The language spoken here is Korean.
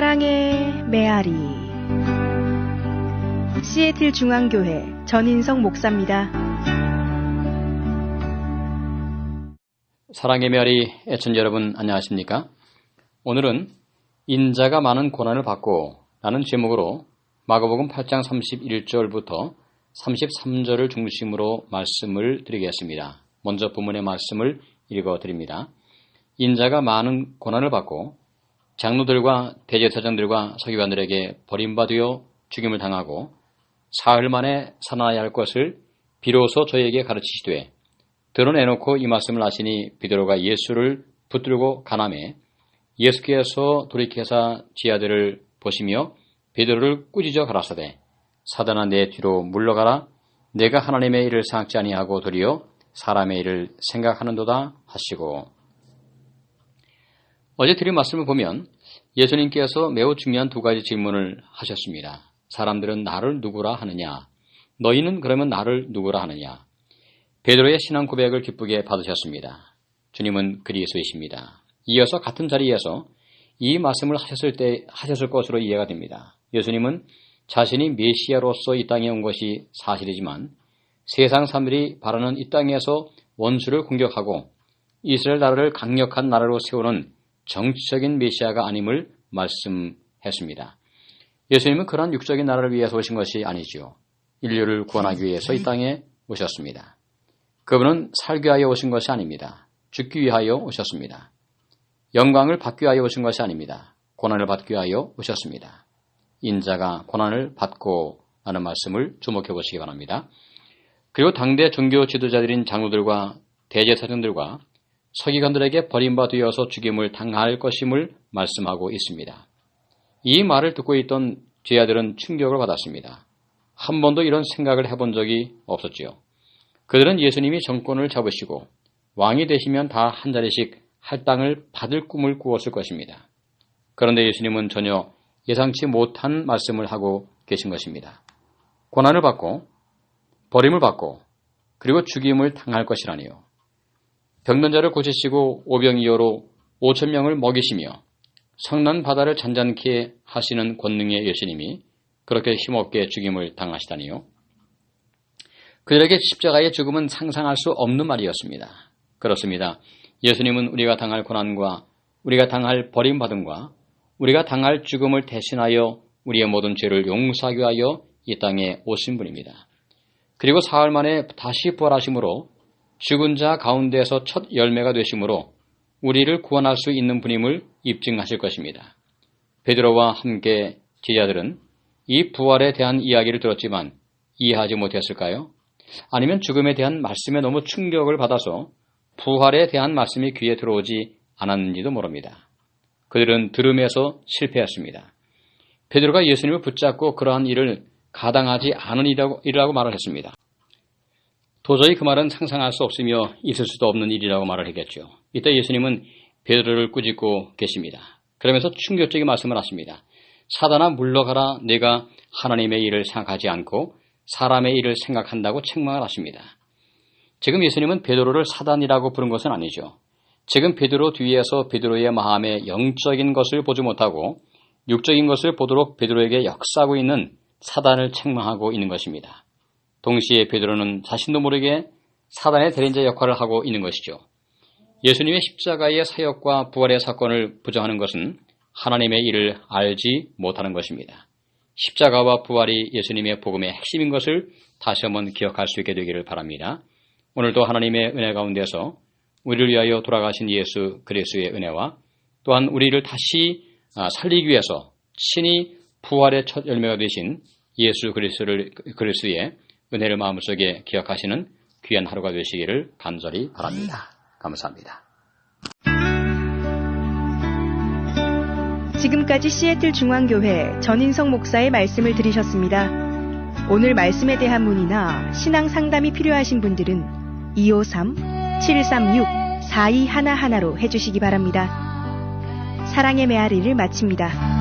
사랑의 메아리. 시애틀 중앙교회 전인성 목사입니다. 사랑의 메아리 애청자 여러분 안녕하십니까? 오늘은 인자가 많은 고난을 받고 라는 제목으로 마가복음 8장 31절부터 33절을 중심으로 말씀을 드리겠습니다. 먼저 본문의 말씀을 읽어드립니다. 인자가 많은 고난을 받고 장로들과 대제사장들과 서기관들에게 버림받아 죽임을 당하고 사흘 만에 살아나야 할 것을 비로소 저희에게 가르치시되 드러내놓고 이 말씀을 하시니 베드로가 예수를 붙들고 가나매 예수께서 돌이켜사 지아들을 보시며 베드로를 꾸짖어 가라사대 사단아 내 뒤로 물러가라 내가 하나님의 일을 생각지 아니하고 도리어 사람의 일을 생각하는도다 하시고. 어제 드린 말씀을 보면 예수님께서 매우 중요한 두 가지 질문을 하셨습니다. 사람들은 나를 누구라 하느냐? 너희는 그러면 나를 누구라 하느냐? 베드로의 신앙 고백을 기쁘게 받으셨습니다. 주님은 그리스도이십니다. 이어서 같은 자리에서 이 말씀을 하셨을 것으로 이해가 됩니다. 예수님은 자신이 메시아로서 이 땅에 온 것이 사실이지만 세상 사람들이 바라는 이 땅에서 원수를 공격하고 이스라엘 나라를 강력한 나라로 세우는 정치적인 메시아가 아님을 말씀했습니다. 예수님은 그러한 육적인 나라를 위해서 오신 것이 아니지요. 인류를 구원하기 위해서 이 땅에 오셨습니다. 그분은 살기 위하여 오신 것이 아닙니다. 죽기 위하여 오셨습니다. 영광을 받기 위하여 오신 것이 아닙니다. 고난을 받기 위하여 오셨습니다. 인자가 고난을 받고 라는 말씀을 주목해 보시기 바랍니다. 그리고 당대 종교 지도자들인 장로들과 대제사장들과 서기관들에게 버림받아서 죽임을 당할 것임을 말씀하고 있습니다. 이 말을 듣고 있던 제자들은 충격을 받았습니다. 한 번도 이런 생각을 해본 적이 없었지요. 그들은 예수님이 정권을 잡으시고 왕이 되시면 다 한 자리씩 할당을 받을 꿈을 꾸었을 것입니다. 그런데 예수님은 전혀 예상치 못한 말씀을 하고 계신 것입니다. 고난을 받고 버림을 받고 그리고 죽임을 당할 것이라니요. 병든 자를 고치시고 오병이어로 5,000명을 먹이시며 성난 바다를 잔잔케 하시는 권능의 예수님이 그렇게 힘없게 죽임을 당하시다니요. 그들에게 십자가의 죽음은 상상할 수 없는 말이었습니다. 그렇습니다. 예수님은 우리가 당할 고난과 우리가 당할 버림받음과 우리가 당할 죽음을 대신하여 우리의 모든 죄를 용서하기 위하여 이 땅에 오신 분입니다. 그리고 사흘 만에 다시 부활하심으로 죽은 자 가운데서 첫 열매가 되심으로 우리를 구원할 수 있는 분임을 입증하실 것입니다. 베드로와 함께 제자들은 이 부활에 대한 이야기를 들었지만 이해하지 못했을까요? 아니면 죽음에 대한 말씀에 너무 충격을 받아서 부활에 대한 말씀이 귀에 들어오지 않았는지도 모릅니다. 그들은 들음에서 실패했습니다. 베드로가 예수님을 붙잡고 그러한 일을 가당하지 않은 일이라고 말을 했습니다. 도저히 그 말은 상상할 수 없으며 있을 수도 없는 일이라고 말을 했겠죠. 이때 예수님은 베드로를 꾸짖고 계십니다. 그러면서 충격적인 말씀을 하십니다. 사단아 물러가라 내가 하나님의 일을 생각하지 않고 사람의 일을 생각한다고 책망을 하십니다. 지금 예수님은 베드로를 사단이라고 부른 것은 아니죠. 지금 베드로 뒤에서 베드로의 마음에 영적인 것을 보지 못하고 육적인 것을 보도록 베드로에게 역사하고 있는 사단을 책망하고 있는 것입니다. 동시에 베드로는 자신도 모르게 사단의 대리인자 역할을 하고 있는 것이죠. 예수님의 십자가의 사역과 부활의 사건을 부정하는 것은 하나님의 일을 알지 못하는 것입니다. 십자가와 부활이 예수님의 복음의 핵심인 것을 다시 한번 기억할 수 있게 되기를 바랍니다. 오늘도 하나님의 은혜 가운데서 우리를 위하여 돌아가신 예수 그리스도의 은혜와 또한 우리를 다시 살리기 위해서 친히 부활의 첫 열매가 되신 예수 그리스도의 은혜를 마음속에 기억하시는 귀한 하루가 되시기를 간절히 바랍니다. 감사합니다. 지금까지 시애틀 중앙교회 전인성 목사의 말씀을 들으셨습니다. 오늘 말씀에 대한 문의나 신앙 상담이 필요하신 분들은 253-736-4211로 해주시기 바랍니다. 사랑의 메아리를 마칩니다.